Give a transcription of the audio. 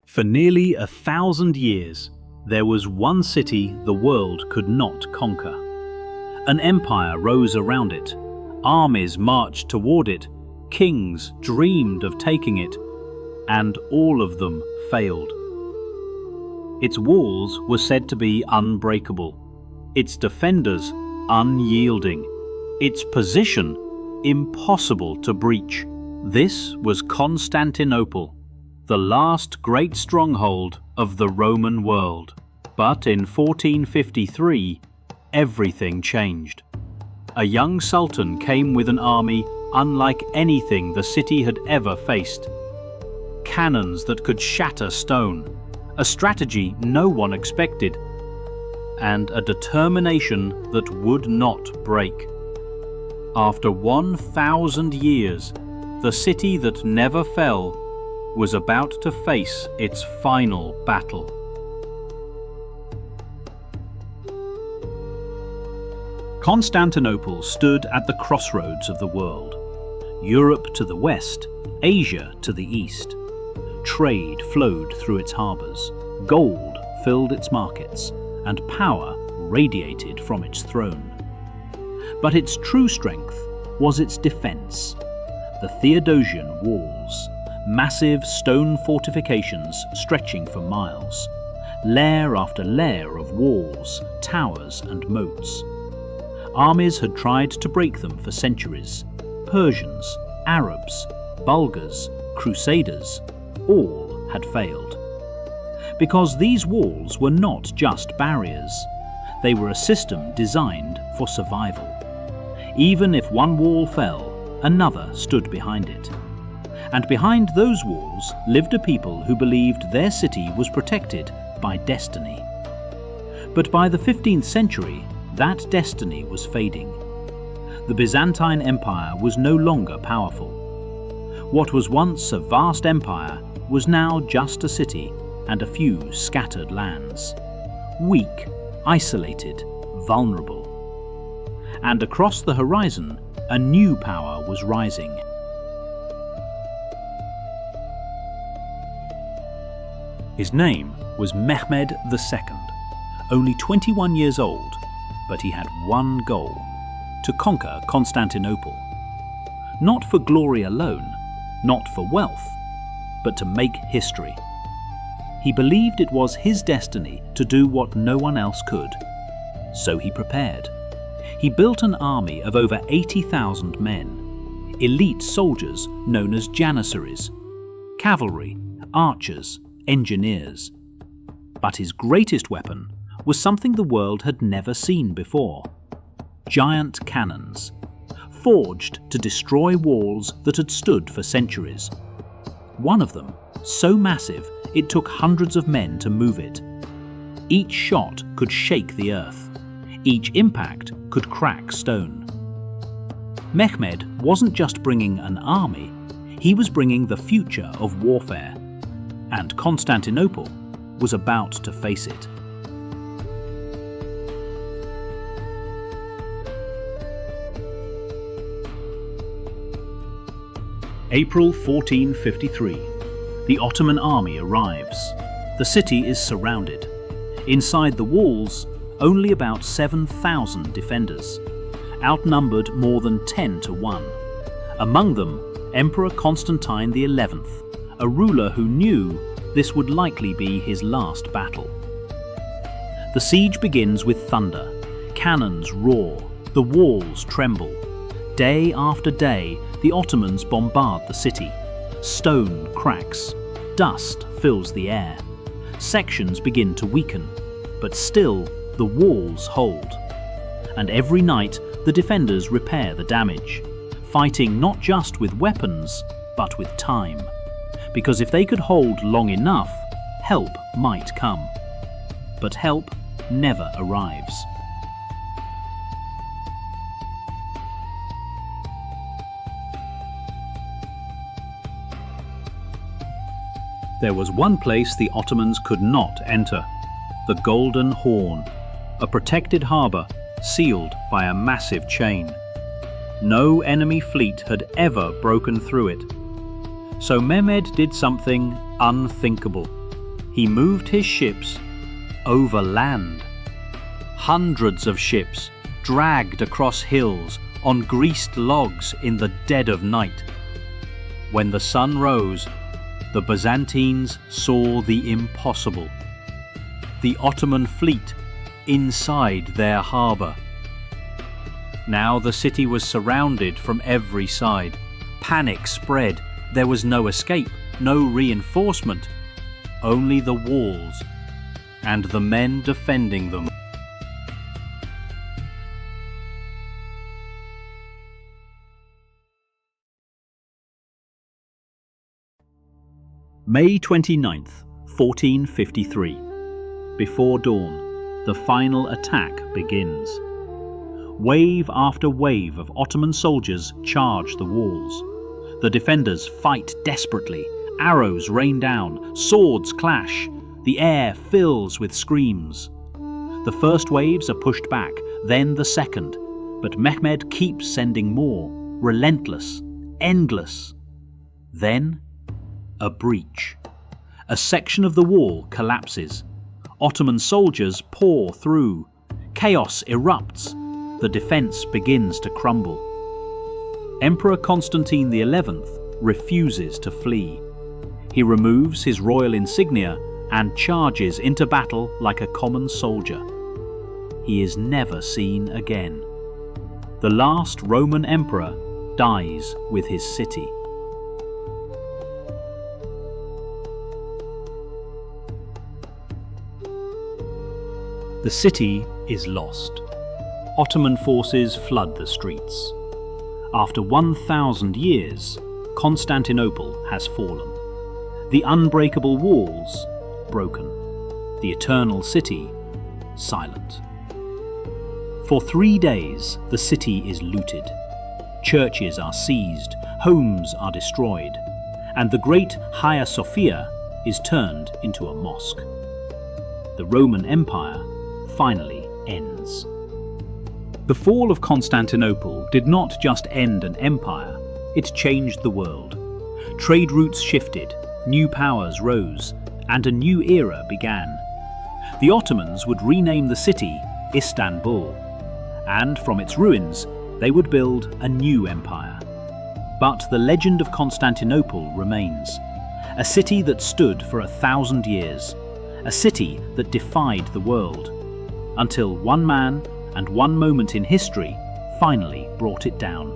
For nearly 1,000 years, there was one city the world could not conquer. An empire rose around it, armies marched toward it, kings dreamed of taking it, and all of them failed. Its walls were said to be unbreakable, its defenders unyielding, its position impossible to breach. This was Constantinople, the last great stronghold of the Roman world. But in 1453, everything changed. A young sultan came with an army unlike anything the city had ever faced. Cannons that could shatter stone, a strategy no one expected, and a determination that would not break. After 1,000 years, the city that never fell was about to face its final battle. Constantinople stood at the crossroads of the world. Europe to the west, Asia to the east. Trade flowed through its harbours, gold filled its markets, and power radiated from its throne. But its true strength was its defence. The Theodosian Walls, massive stone fortifications stretching for miles, layer after layer of walls, towers and moats. Armies had tried to break them for centuries. Persians, Arabs, Bulgars, Crusaders, all had failed. Because these walls were not just barriers, they were a system designed for survival. Even if one wall fell, another stood behind it. And behind those walls lived a people who believed their city was protected by destiny. But by the 15th century, that destiny was fading. The Byzantine Empire was no longer powerful. What was once a vast empire was now just a city and a few scattered lands. Weak, isolated, vulnerable. And across the horizon, a new power was rising. His name was Mehmed II, only 21 years old, but he had one goal: to conquer Constantinople. Not for glory alone, not for wealth, but to make history. He believed it was his destiny to do what no one else could. So he prepared. He built an army of over 80,000 men, elite soldiers known as janissaries, cavalry, archers, engineers. But his greatest weapon was something the world had never seen before: giant cannons, forged to destroy walls that had stood for centuries. One of them, so massive it took hundreds of men to move it. Each shot could shake the earth. Each impact could crack stone. Mehmed wasn't just bringing an army, he was bringing the future of warfare. And Constantinople was about to face it. April 1453. The Ottoman army arrives. The city is surrounded. Inside the walls, only about 7,000 defenders, outnumbered more than 10 to 1. Among them, Emperor Constantine XI, a ruler who knew this would likely be his last battle. The siege begins with thunder. Cannons roar, the walls tremble. Day after day, the Ottomans bombard the city. Stone cracks, dust fills the air. Sections begin to weaken, but still the walls hold. And every night, the defenders repair the damage, fighting not just with weapons, but with time. Because if they could hold long enough, help might come. But help never arrives. There was one place the Ottomans could not enter: the Golden Horn, a protected harbour sealed by a massive chain. No enemy fleet had ever broken through it. So Mehmed did something unthinkable. he moved his ships over land. Hundreds of ships dragged across hills on greased logs in the dead of night. When the sun rose, the Byzantines saw the impossible. The Ottoman fleet inside their harbour. Now the city was surrounded from every side. Panic spread. There was no escape, no reinforcement, only the walls and the men defending them. May 29th, 1453. Before dawn, the final attack begins. Wave after wave of Ottoman soldiers charge the walls. The defenders fight desperately. Arrows rain down, swords clash. The air fills with screams. The first waves are pushed back, then the second. But Mehmed keeps sending more, relentless, endless. Then, a breach. A section of the wall collapses. Ottoman soldiers pour through. Chaos erupts. The defense begins to crumble. Emperor Constantine XI refuses to flee. He removes his royal insignia and charges into battle like a common soldier. He is never seen again. The last Roman emperor dies with his city. The city is lost. Ottoman forces flood the streets. After 1,000 years, Constantinople has fallen. The unbreakable walls broken. The eternal city silent. For 3 days, the city is looted. Churches are seized, homes are destroyed, and the great Hagia Sophia is turned into a mosque. The Roman Empire finally ends. The fall of Constantinople did not just end an empire, it changed the world. Trade routes shifted, new powers rose, and a new era began. The Ottomans would rename the city Istanbul, and from its ruins they would build a new empire. But the legend of Constantinople remains, a city that stood for 1,000 years, a city that defied the world, until one man and one moment in history finally brought it down.